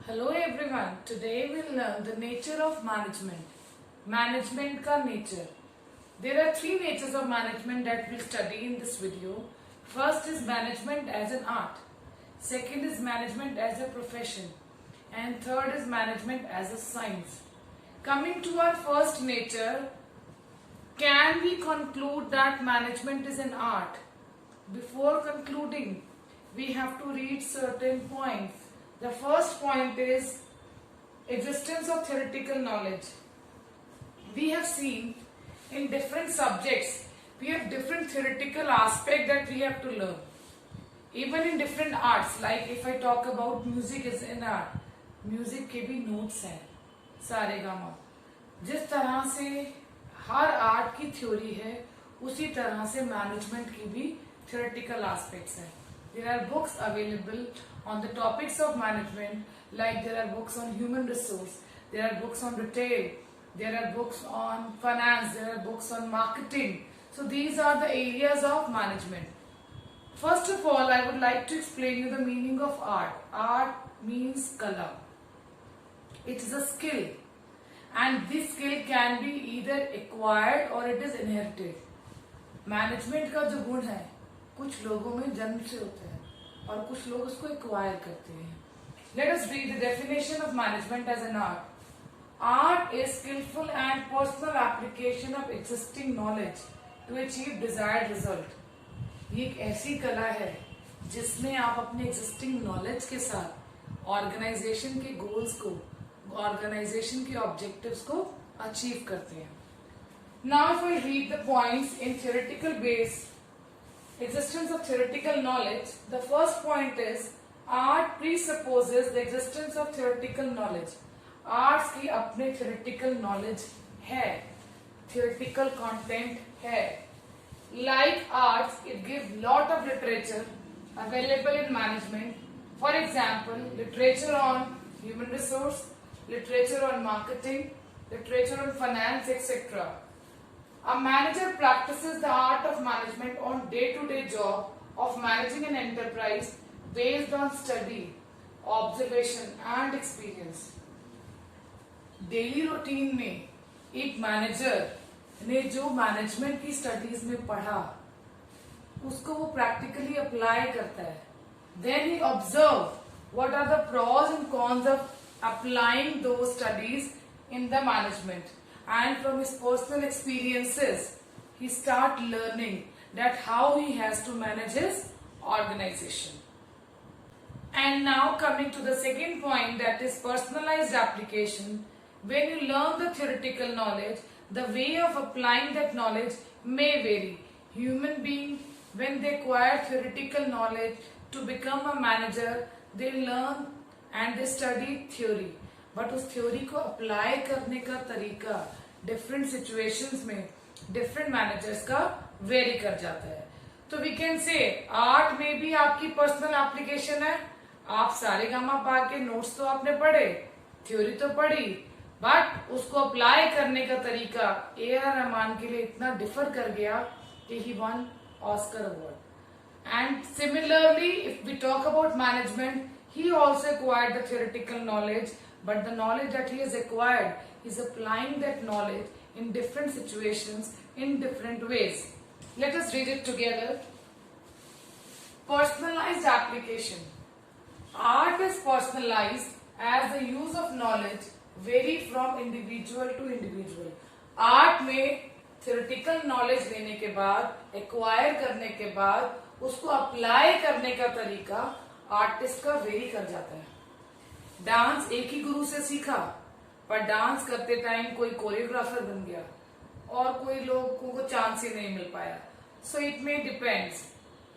Hello everyone. Today we'll learn the nature of management. Management का nature. There are three natures of management that we'll study in this video. First is management as an art. Second is management as a profession. And third is management as a science. Coming to our first nature, can we conclude that management is an art? Before concluding, we have to read certain points. The first point is existence of theoretical knowledge. We have seen in different subjects, we have different theoretical aspect that we have to learn. Even in different arts, like if I talk about music is an art, music के भी notes हैं, सारे gamma. जिस तरह से हर art की theory है, उसी तरह से मैनेजमेंट की भी theoretical aspects हैं. There are books available on the topics of management, like there are books on human resource, there are books on retail, there are books on finance, there are books on marketing. So these are the areas of management. First of all, I would like to explain you the meaning of art. Art means kala. It is a skill, and this skill can be either acquired or it is inherited. Management का जो गुण है कुछ लोगों में जन्म से होता है और कुछ लोग उसको एक्वायर करते हैं. Let us read the definition of management as an art. Art is skillful and personal application of existing knowledge to achieve desired result. ये एक ऐसी कला है जिसमें आप अपने existing knowledge के साथ organization के goals को, organization के objectives को achieve करते हैं. Now if I read the points in theoretical base, existence of theoretical knowledge, the first point is art presupposes the existence of theoretical knowledge. Arts की अपने theoretical knowledge है, theoretical content है. Like arts, it gives lot of literature available in management. For example, literature on human resource, literature on marketing, literature on finance, etc. A manager practices the art of management on day-to-day job of managing an enterprise based on study, observation and experience. Daily routine में एक manager ने जो management की studies में पढ़ा उसको वो practically apply करता है. Then he observe what are the pros and cons of applying those studies in the management. And from his personal experiences, he start learning that how he has to manage his organization. And now coming to the second point, that is personalized application. When you learn the theoretical knowledge, the way of applying that knowledge may vary. Human beings, when they acquire theoretical knowledge to become a manager, they learn and they study theory. But उस theory को apply करने का तरीका different situations में different managers का very कर जाता है. तो वी कैन से आर्ट में भी आपकी पर्सनल एप्लीकेशन है. आप सारे गामा पा के नोट्स तो आपने पढ़े, थ्योरी तो पढ़ी, बट उसको अप्लाई करने का तरीका A.R. रहमान के लिए इतना डिफर कर गया कि he won Oscar award. And similarly if we talk about management, he also acquired the theoretical knowledge, but the knowledge that he has acquired, he is applying that knowledge in different situations in different ways. Let us read it together. Personalized application. Art is personalized as the use of knowledge vary from individual to individual. Art में theoretical knowledge लेने के बाद, acquire करने के बाद उसको apply करने का तरीका आर्टिस्ट का वेरी कर जाता है. डांस एक ही गुरु से सीखा, पर डांस करते टाइम कोई कोरियोग्राफर बन गया और कोई लोगों को चांस ही नहीं मिल पाया. So it may depends.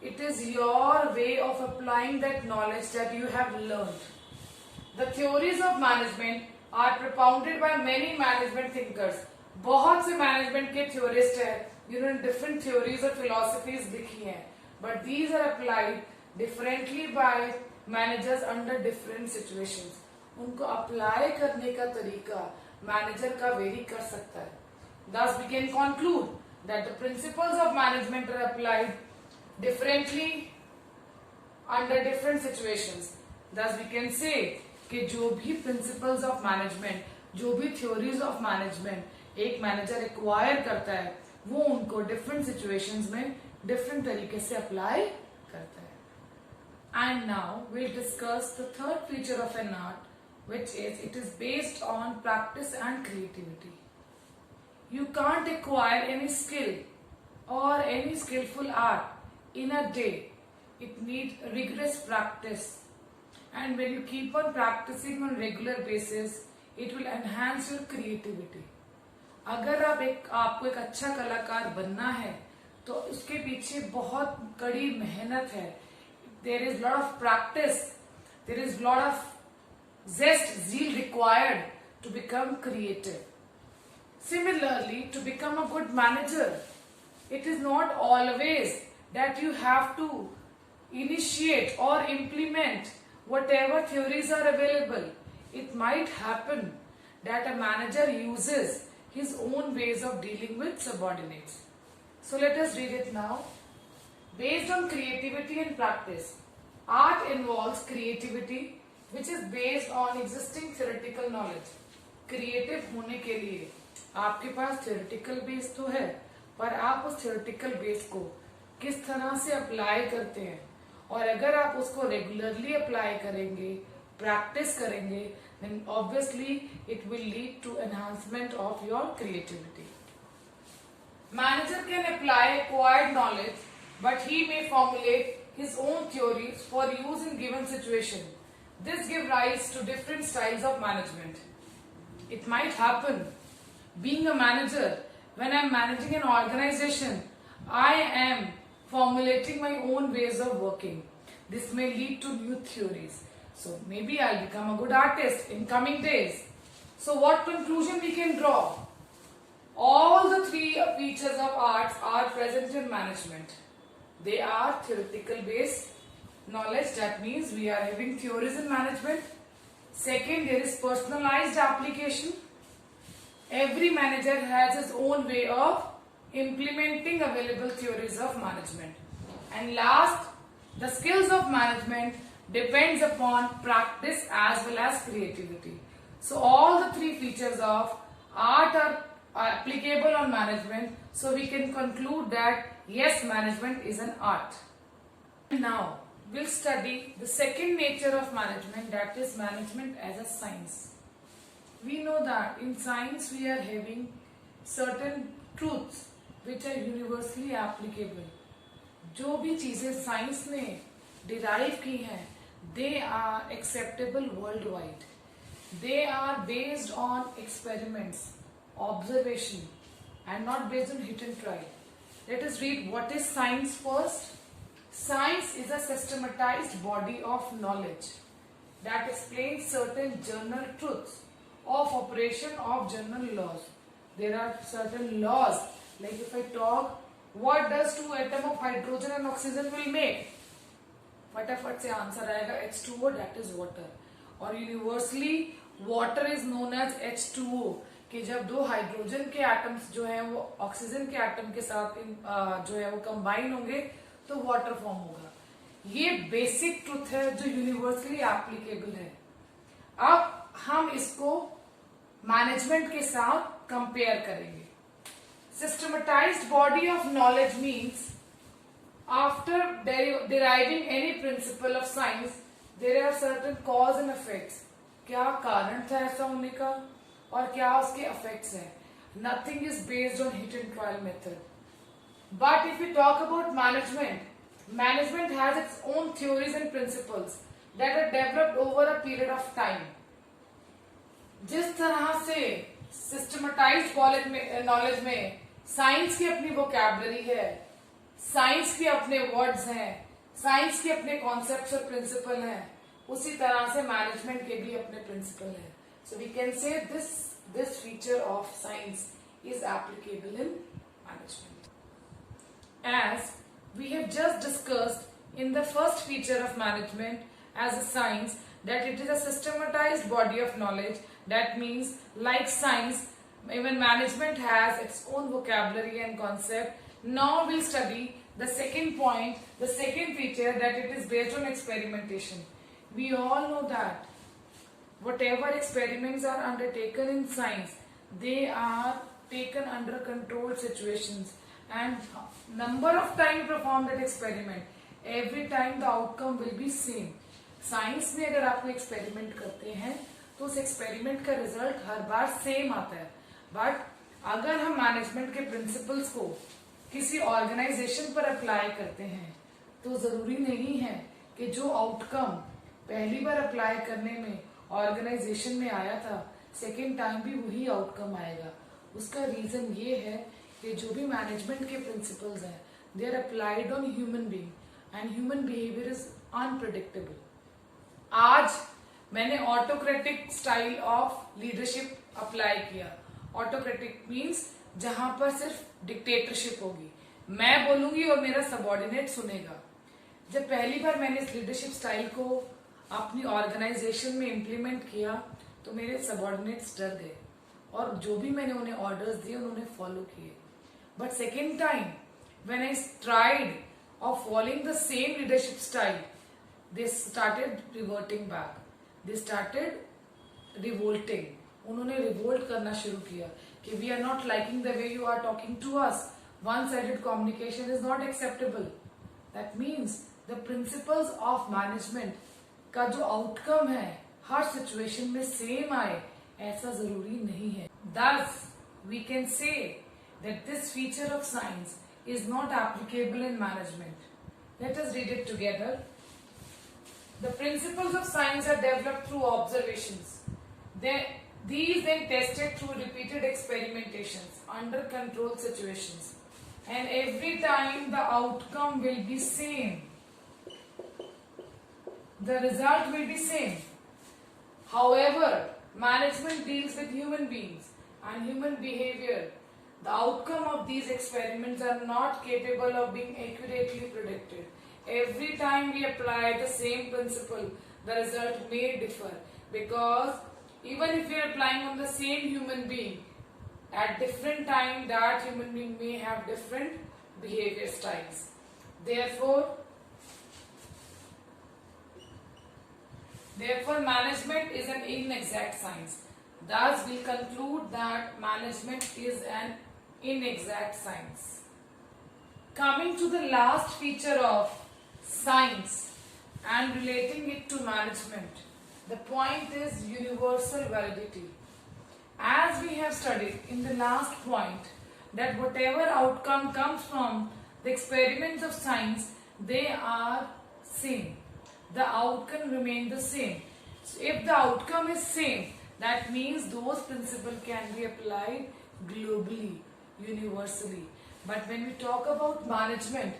It is your way of applying that knowledge that you have learned. The theories of management are propounded by many management thinkers. बहुत से मैनेजमेंट के थ्योरिस्ट है जिन्होंने डिफरेंट थ्योरीज और philosophies लिखी हैं, but these are applied differently by managers under different situations. उनको apply करने का तरीका मैनेजर का वेरी कर सकता है. Thus we can conclude that the principles of management are applied differently under different situations. Thus we can say कि जो भी प्रिंसिपल्स ऑफ मैनेजमेंट, जो भी थ्योरीज ऑफ मैनेजमेंट एक मैनेजर एक्वायर करता है, वो उनको डिफरेंट सिचुएशंस में डिफरेंट तरीके से अप्लाई करता है. And now we'll discuss the third feature of an art, which is it is based on practice and creativity. You can't acquire any skill or any skillful art in a day. It needs rigorous practice, and when you keep on practicing on regular basis, it will enhance your creativity. अगर आपको एक अच्छा कलाकार बनना है तो उसके पीछे बहुत कड़ी मेहनत है. There is lot of practice, there is lot of zeal required to become creative. Similarly, to become a good manager, it is not always that you have to initiate or implement whatever theories are available. It might happen that a manager uses his own ways of dealing with subordinates. So let us read it now. Based on creativity and practice, art involves creativity which is based on existing theoretical knowledge. Creative होने के लिए आपके पास theoretical base तो है, पर आप उस theoretical base को किस तरह से अप्लाई करते हैं, और अगर आप उसको रेगुलरली अप्लाई करेंगे, प्रैक्टिस करेंगे, then obviously it will lead to enhancement of your creativity. Manager can apply acquired knowledge, but he may formulate his own theories for use in given situation. This gives rise to different styles of management. It might happen, being a manager, when I am managing an organization, I am formulating my own ways of working. This may lead to new theories. So maybe I'll become a good artist in coming days. So what conclusion we can draw? All the three features of arts are present in management. They are theoretical based knowledge, that means we are having theories in management. Second, there is personalized application. Every manager has his own way of implementing available theories of management. And last, the skills of management depends upon practice as well as creativity. So all the three features of art are applicable on management. So we can conclude that yes, management is an art. Now we'll study the second nature of management, that is management as a science. We know that in science we are having certain truths which are universally applicable. जो भी चीजें science ने derive की हैं, they are acceptable worldwide. They are based on experiments, observation, and not based on hit and try. Let us read what is science first. Science is a systematized body of knowledge that explains certain general truths of operation of general laws. There are certain laws, like if I talk, what does two atoms of hydrogen and oxygen will make? फटाफट से answer आएगा H2O, that is water. और universally water is known as H2O, कि जब दो hydrogen के atoms जो है वो ऑक्सीजन के एटम के साथ जो है वो कंबाइन होंगे तो वाटर फॉर्म होगा. ये बेसिक ट्रूथ है जो यूनिवर्सली एप्लीकेबल है. अब हम इसको मैनेजमेंट के साथ कंपेयर करेंगे. Systematised body of knowledge means after deriving any principle of science, there are certain cause and effects. क्या कारण था ऐसा होने का और क्या उसके effects हैं. Nothing is based on hit and trial method. But if we talk about management, management has its own theories and principles that are developed over a period of time. जिस तरह से systematized knowledge में science की अपनी vocabulary है, science के अपने words हैं, साइंस के अपने कॉन्सेप्ट्स और प्रिंसिपल हैं, उसी तरह से मैनेजमेंट के भी अपने प्रिंसिपल हैं. So we can say this feature of science is applicable in management. As we have just discussed in the first feature of management as a science that it is a systematized body of knowledge. That means like science, even management has its own vocabulary and concept. Now we'll study the second point, the second feature, that it is based on experimentation. We all know that whatever experiments are undertaken in science, they are taken under controlled situations, and number of time perform that experiment, every time the outcome will be same. Science में अगर आप कोई experiment करते हैं तो उस experiment का result हर बार same आता है, बट अगर हम मैनेजमेंट के प्रिंसिपल्स को किसी ऑर्गेनाइजेशन पर अप्लाई करते हैं तो जरूरी नहीं है कि जो आउटकम पहली बार अप्लाई करने में ऑर्गेनाइजेशन में आया था, सेकेंड टाइम भी वही आउटकम आएगा. उसका रीजन ये है कि जो भी मैनेजमेंट के प्रिंसिपल्स हैं, they are applied on human being and human behaviour is unpredictable. आज मैंने autocratic style of leadership apply किया. ऑटोक्रेटिक मीन्स जहां पर सिर्फ डिक्टेटरशिप होगी, मैं बोलूंगी और मेरा सबॉर्डिनेट सुनेगा. जब पहली बार मैंने इस लीडरशिप स्टाइल को अपनी ऑर्गेनाइजेशन में इम्प्लीमेंट किया तो मेरे सबॉर्डिनेट्स डर गए और जो भी मैंने उन्हें ऑर्डर्स दिए उन्होंने फॉलो किए. But second time when I tried of following the same leadership style, they started reverting back, they started revolting. उन्होंने रिवोल्ट करना शुरू किया कि we are not liking the way you are talking to us, one sided communication is not acceptable. That means the principles of management का जो outcome है हर situation में same आए ऐसा जरूरी नहीं है. Thus, we can say that this feature of science is not applicable in management. Let us read it together. The principles of science are developed through observations. These then tested through repeated experimentations under controlled situations. And every time the outcome will be same. The result will be same. However, management deals with human beings and human behavior. The outcome of these experiments are not capable of being accurately predicted. Every time we apply the same principle, the result may differ, because even if we are applying on the same human being, at different time that human being may have different behavior styles. Therefore, management is an inexact science. Thus, we conclude that management is an inexact science. Coming to the last feature of science and relating it to management, the point is universal validity. As we have studied in the last point, that whatever outcome comes from the experiments of science, they are same. The outcome remain the same. So if the outcome is same, that means those principles can be applied globally, universally. But when we talk about management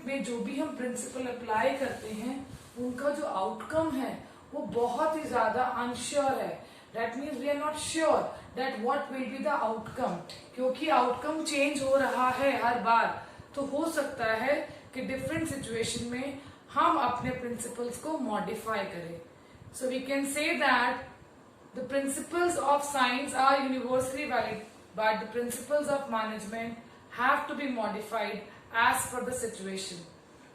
में जो भी हम principle apply करते हैं, उनका जो outcome है वो बहुत ही ज्यादा unsure है. That means we are not sure that what will be the outcome. क्योंकि outcome change हो रहा है हर बार, तो हो सकता है कि different situation में हम अपने प्रिंसिपल्स को मॉडिफाई करें. So we can say that the principles of science are universally valid, but the principles of management have to be modified as per the situation.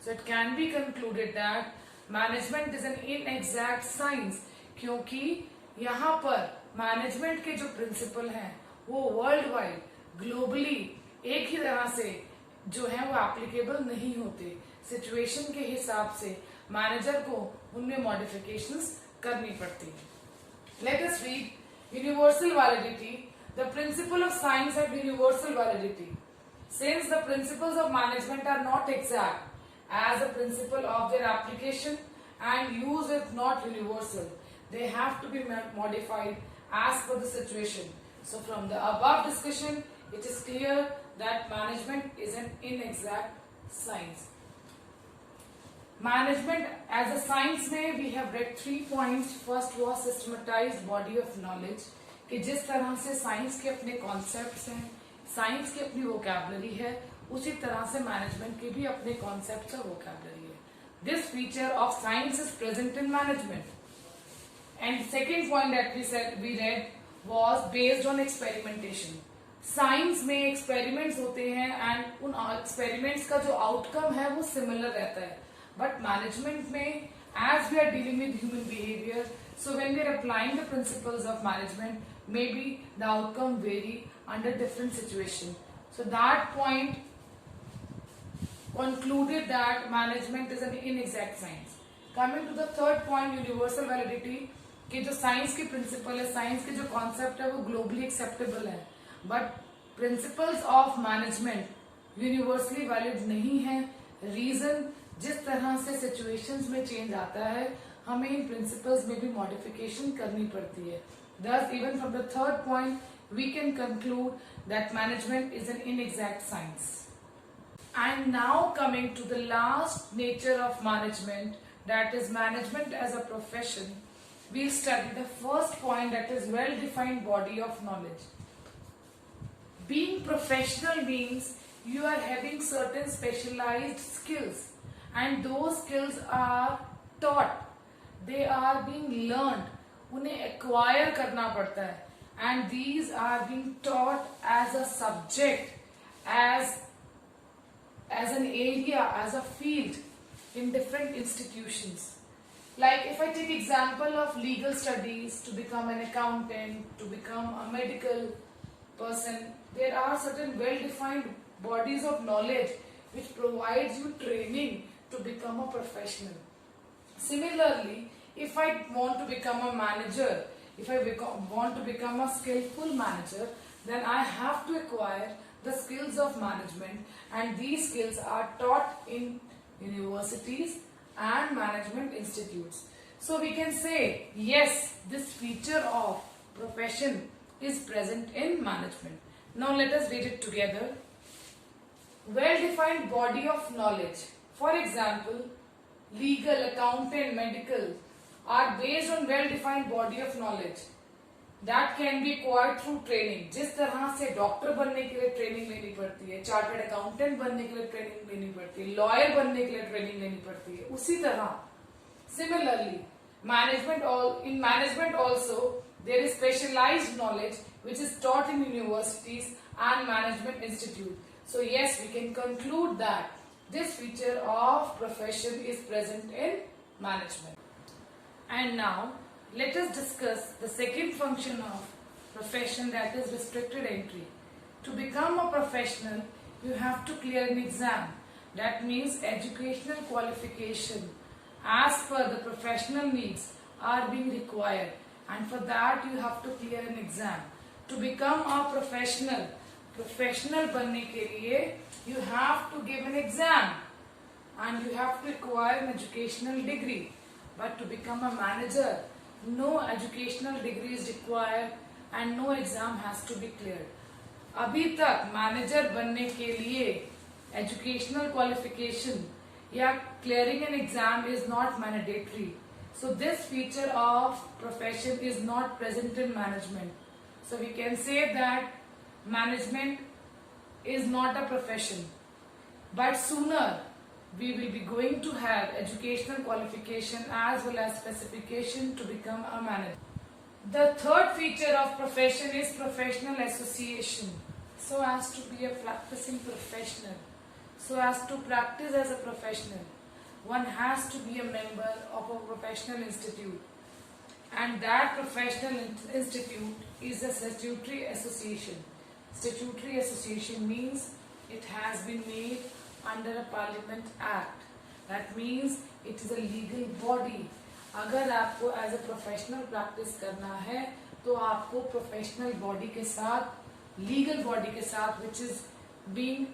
So it can be concluded that management is an inexact science, क्योंकि यहाँ पर management के जो principal हैं वो world wide globally एक ही तरह से जो है वो एप्लीकेबल नहीं होते. सिचुएशन के हिसाब से मैनेजर को उनमें मॉडिफिकेशंस करनी पड़ती है. Let us read universal validity. The principle of science have universal validity since the principles of management are not exact as the principle of their application and use is not universal. They have to be modified as per the situation. So from the above discussion, it is clear that management is an inexact science. Management as a science में we have read 3 points. First was systematized body of knowledge, कि जिस तरह से science के अपने concepts हैं, science की अपनी वोकैबुलरी है, उसी तरह से मैनेजमेंट के भी अपने कॉन्सेप्ट्स और वोकैबुलरी है. This feature of science is present in management. And second point that we read was based on experimentation. Science में एक्सपेरिमेंट्स होते हैं एंड उन एक्सपेरिमेंट्स का जो आउटकम है वो सिमिलर रहता है. बट मैनेजमेंट में as we are dealing with human behaviour, So when we are applying the principles of management, maybe the outcome vary under different situation. So that point concluded that management is an inexact science. Coming to the third point, universal validity, कि जो science की principal है, science के जो concept है वो globally acceptable है, but principles of management universally valid नहीं है. रीजन, जिस तरह से सिचुएशंस में चेंज आता है हमें इन प्रिंसिपल्स में भी मॉडिफिकेशन करनी पड़ती है. Thus, even from the third point, we can conclude that management is an inexact science. And now coming to the last nature of management, that is management as a profession, we'll study the first point, that is well-defined body of knowledge. Being professional means you are having certain specialized skills and those skills are taught, they are being learned, उन्हें acquire करना पड़ता है, and these are being taught as a subject, as an area, as a field in different institutions. Like if I take example of legal studies, to become an accountant, to become a medical person, there are certain well-defined bodies of knowledge which provides you training to become a professional. Similarly, if I want to become a manager, if I want to become a skillful manager, then I have to acquire the skills of management, and these skills are taught in universities and management institutes. So we can say, yes, this feature of profession is present in management. Now let us read it together. Well-defined body of knowledge. For example, legal, accountant, medical are based on well-defined body of knowledge that can be acquired through training. जिस तरह से doctor बनने के लिए training लेनी पड़ती है, chartered accountant बनने के लिए ट्रेनिंग लेनी पड़ती है, लॉयर बनने के लिए ट्रेनिंग लेनी पड़ती है, उसी तरह similarly in management also there is specialized knowledge which is taught in universities and management institute. So yes, we can conclude that this feature of profession is present in management. And now let us discuss the second function of profession, that is restricted entry. To become a professional, you have to clear an exam. That means educational qualification as per the professional needs are being required, and for that you have to clear an exam. To become a professional बनने के लिए you have to give an exam and you have to acquire an educational degree. But to become a manager, no educational degree is required and no exam has to be cleared. अभी तक manager बनने के लिए educational qualification या clearing an exam is not mandatory. So this feature of profession is not present in management. So we can say that management is not a profession. But sooner we will be going to have educational qualification as well as specification to become a manager. The third feature of profession is professional association. So as to be a practicing professional, so as to practice as a professional, one has to be a member of a professional institute, and that professional institute is a statutory association. Statutory association means it has been made under a Parliament Act. That means it is a legal body. अगर आपको as a professional practice करना है तो आपको professional body के साथ, legal body के साथ, which is being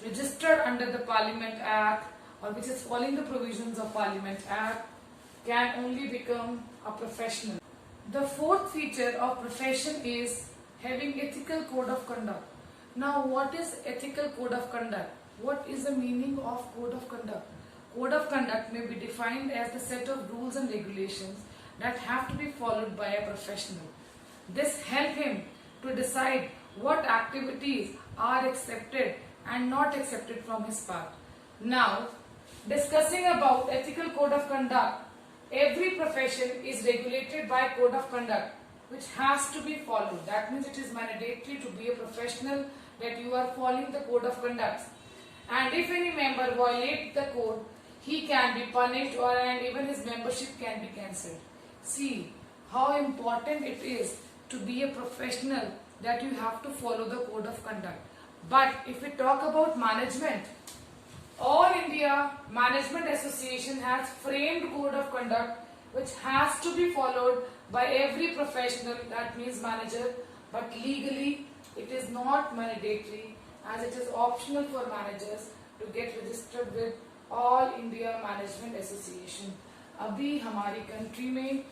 registered under the Parliament Act or which is following the provisions of Parliament Act, can only become a professional. The fourth feature of profession is having ethical code of conduct. Now what is ethical code of conduct? What is the meaning of code of conduct? Code of conduct may be defined as the set of rules and regulations that have to be followed by a professional. This helps him to decide what activities are accepted and not accepted from his part. Now, discussing about ethical code of conduct, every profession is regulated by code of conduct which has to be followed. That means it is mandatory to be a professional that you are following the code of conduct. And if any member violates the code, he can be punished and even his membership can be cancelled. See, how important it is to be a professional, that you have to follow the code of conduct. But if we talk about management, All India Management Association has framed code of conduct which has to be followed by every professional, that means manager, but legally it is not mandatory, as it is optional for managers to get registered with All India Management Association. अभी हमारी country में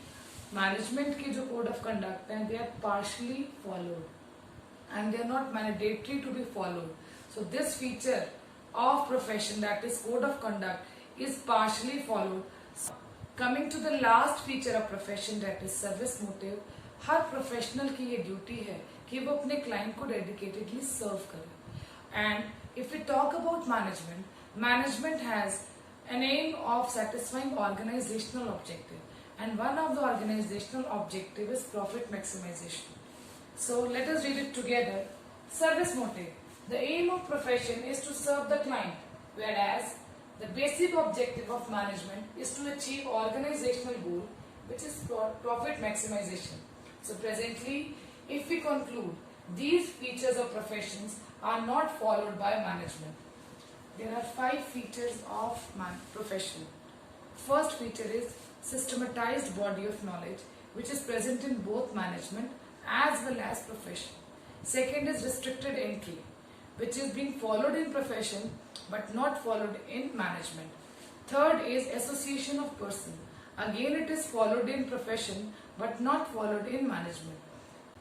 management के जो code of conduct हैं they are partially followed and they are not mandatory to be followed. So this feature of profession, that is code of conduct, is partially followed. Coming to the last feature of profession, that is service motive, her professional की ये duty है कि वो अपने client को dedicatedly serve करे. And if we talk about management, management has an aim of satisfying organizational objective, and one of the organizational objective is profit maximization. So let us read it together. Service motive. The aim of profession is to serve the client, whereas the basic objective of management is to achieve organizational goal, which is profit maximization. So presently, if we conclude, these features of professions are not followed by management. There are 5 features of profession. First feature is systematized body of knowledge, which is present in both management as well as profession. Second is restricted entry, which is being followed in profession but not followed in management. Third is association of person. Again, it is followed in profession but not followed in management.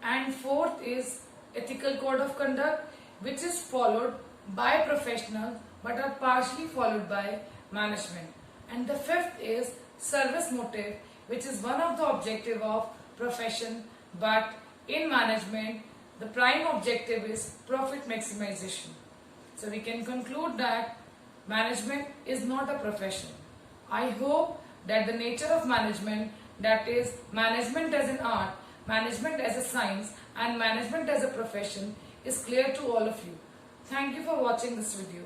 And fourth is ethical code of conduct, which is followed by professionals but are partially followed by management. And the fifth is service motive, which is one of the objective of profession, but in management the prime objective is profit maximization. So we can conclude that management is not a profession. I hope that the nature of management, that is management as an art, management as a science, and management as a profession, is clear to all of you. Thank you for watching this video.